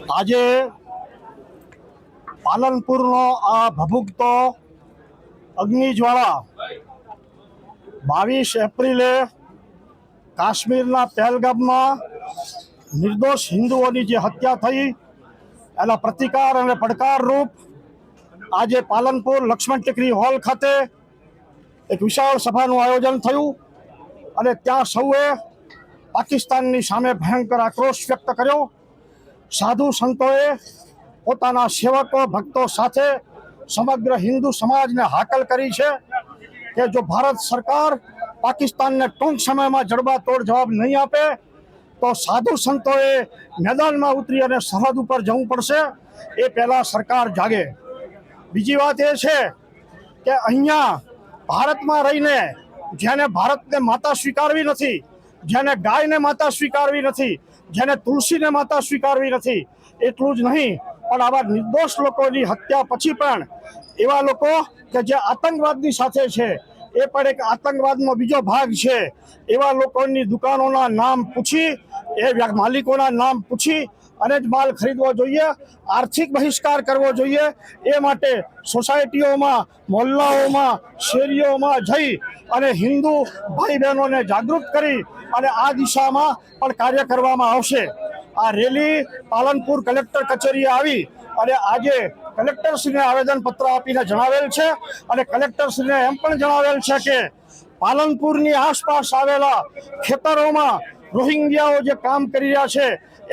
આજે પાલનપુરનો આ ભભૂકતો અગ્નિજ્વાળા 22 એપ્રિલે કાશ્મીરના પહેલગામમાં નિર્દોષ હિન્દુઓની જે હત્યા થઈ એના પ્રતિકાર અને પડકાર રૂપ આજે પાલનપુર લક્ષ્મણ ટેકરી હોલ ખાતે એક વિશાળ સભાનું આયોજન થયું અને ત્યાં સૌએ પાકિસ્તાનની સામે ભયંકર આક્રોશ વ્યક્ત કર્યો। સાધુ સંતોએ પોતાના સેવકો ભક્તો સાથે સમગ્ર હિન્દુ સમાજને હાકલ કરી છે કે જો ભારત સરકાર પાકિસ્તાનને ટૂંક સમયમાં જડબાતોડ જવાબ નહીં આપે તો સાધુ સંતોએ મેદાનમાં ઉતરી અને સરહદ ઉપર જવું પડશે। એ પહેલા સરકાર જાગે। બીજી વાત એ છે કે અહીંયા ભારતમાં રહીને જેને ભારતને માતા સ્વીકારવી નથી, જેને ગાયને માતા સ્વીકારવી નથી, જેને તુલસીને માતા સ્વીકારવી નથી, એટલું જ નહીં પણ આવા નિર્દોષ લોકોની હત્યા પછી પણ એવા લોકો કે જે આતંકવાદની સાથે છે એ પણ એક આતંકવાદનો બીજો ભાગ છે એવા લોકોની દુકાનોના નામ પૂછી, એ માલિકોના નામ પૂછી અને જ માલ ખરીદવો જોઈએ। આર્થિક બહિષ્કાર કરવો જોઈએ। એ માટે સોસાયટીઓમાં, મોહલ્લાઓમાં, શેરીઓમાં જઈ અને હિન્દુ ભાઈ બહેનોને જાગૃત કરી અને આ દિશામાં પણ કાર્ય કરવામાં આવશે। આ રેલી પાલનપુર કલેક્ટર કચેરીએ આવી અને આજે કલેક્ટરશ્રીને આવેદનપત્ર આપીને જણાવેલ છે અને કલેક્ટરશ્રીને એમ પણ જણાવેલ છે કે પાલનપુરની આસપાસ આવેલા ખેતરોમાં રોહિંગ્યાઓ જે કામ કરી રહ્યા છે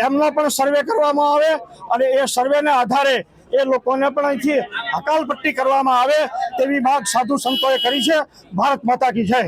એમનો પણ સર્વે કરવામાં આવે અને એ સર્વેને આધારે એ લોકોને પણ અહીંથી હકાલપટ્ટી કરવામાં આવે તેવી માંગ સાધુ સંતોએ કરી છે। ભારત માતા કી જય।